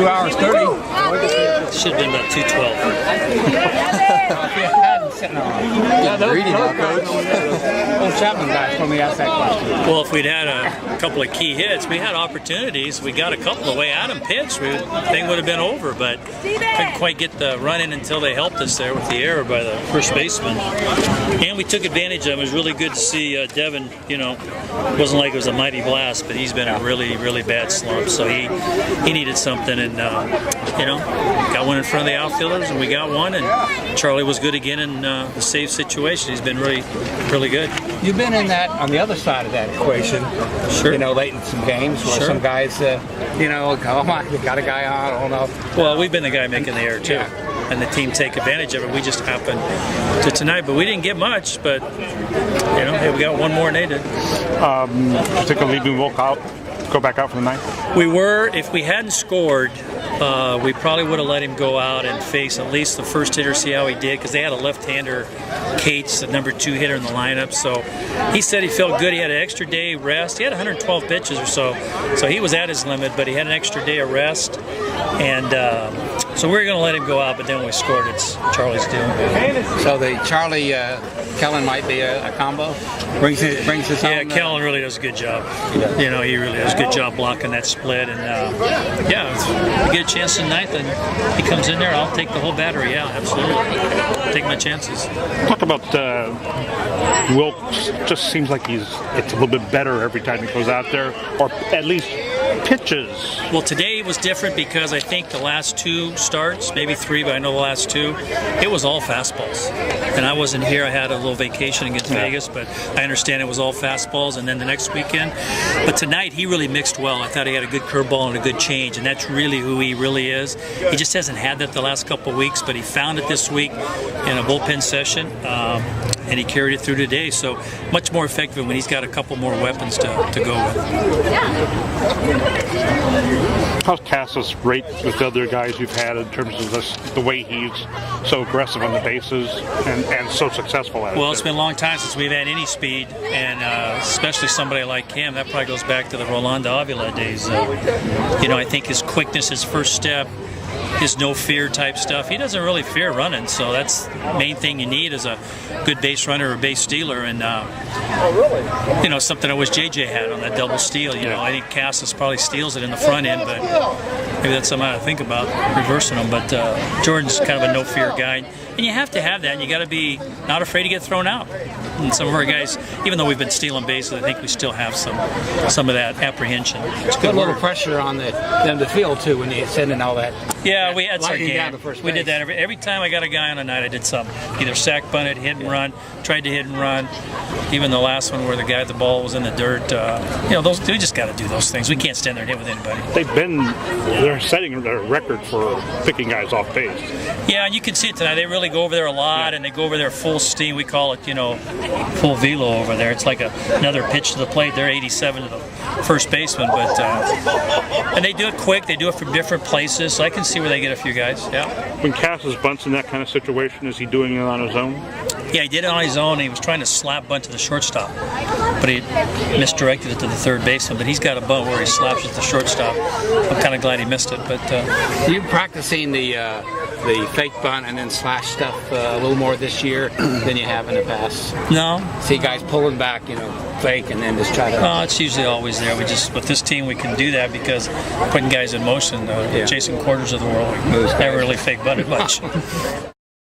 hours 30. Should have been about 2:12. Reading now, Coach. Old Chapman guys told me to ask that question. Well, if we'd had a couple of key hits, we had opportunities. We got a couple the way Adam pitched. The thing would have been over, but couldn't quite get the run in until they helped us there with the error by the first baseman. And we took advantage of it. It was really good to see Devin. You know, it wasn't like it was a mighty blast, but he's been in a really, really bad slump. So he needed something, and you know, got one in front of the outfielders, and we got one. And Charlie was good again in the save situation. He's been really, really good. You've been in that on the other side of that equation. Sure. You know, late in some games where some guys, you know, go, oh my, we got a guy on. I don't know. Well, we've been the guy making the error too. Yeah. And the team take advantage of it. We just happened to tonight, but we didn't get much. But you know, hey, we got one more than they did. Particularly leaving Volk out, go back out for the ninth. We were, if we hadn't scored, we probably would have let him go out and face at least the first hitter, see how he did, because they had a left-hander, Cates, the number 2 hitter in the lineup. So he said he felt good. He had an extra day rest. He had 112 pitches or so he was at his limit, but he had an extra day of rest. And so we were going to let him go out, but then when we scored, it's Charlie's deal. So the Charlie Kellen might be a combo. Brings his own. Yeah, Kellen really does a good job. You know, he really does a good job blocking that split. And yeah, if we get a chance tonight, then he comes in there. I'll take the whole battery. Yeah, absolutely. Take my chances. Talk about Wilkes. Just seems like it's a little bit better every time he goes out there, or at least pitches. Well, today was different because I think the last 2 starts, maybe 3, but I know the last 2, it was all fastballs. And I wasn't here. I had a little vacation against Vegas, but I understand it was all fastballs. And then the next weekend, but tonight he really mixed well. I thought he had a good curveball and a good change, and that's really who he really is. He just hasn't had that the last couple of weeks, but he found it this week in a bullpen session. And he carried it through today, so much more effective when he's got a couple more weapons to go with. How's Cassis rate with the other guys you've had in terms of the way he's so aggressive on the bases and so successful at it? Well, it's been a long time since we've had any speed, and especially somebody like him. That probably goes back to the Rolando Avila days. You know, I think his quickness, his first step, his no fear type stuff. He doesn't really fear running, so that's the main thing you need is a good base runner or base stealer. And you know, something I wish JJ had on that double steal. You know, I think Cassis probably steals it in the front end, but maybe that's something I think about reversing him. But Jordan's kind of a no fear guy, and you have to have that. And you got to be not afraid to get thrown out. And some of our guys, even though we've been stealing bases, I think we still have some of that apprehension. It's good. A little pressure on them to field too when you send in all that. Yeah, that's our game. We did that every every time I got a guy on a night. I did something, either sack bunted, hit and run, tried to hit and run. Even the last one where the guy, the ball was in the dirt. You know, we just got to do those things. We can't stand there and hit with anybody. They're setting their record for picking guys off base. Yeah, and you can see it tonight. They really go over there a lot, and they go over there full steam. We call it, you know, full velo over there. It's like another pitch to the plate. They're 87 to the first baseman, but and they do it quick. They do it from different places, so I can see where they get a few guys. Yeah. When Cassis bunts in that kind of situation, is he doing it on his own? Yeah, he did it on his own. He was trying to slap bunt to the shortstop, but he misdirected it to the third baseman. But he's got a bunt where he slaps it to the shortstop. I'm kind of glad he missed it. But you practicing the fake bunt and then slash stuff a little more this year than you have in the past? No. See guys pulling back, you know, fake and then just try to. No, it's usually always there. With this team, we can do that because putting guys in motion. Jason Quarters of the world, never really fake bunted much.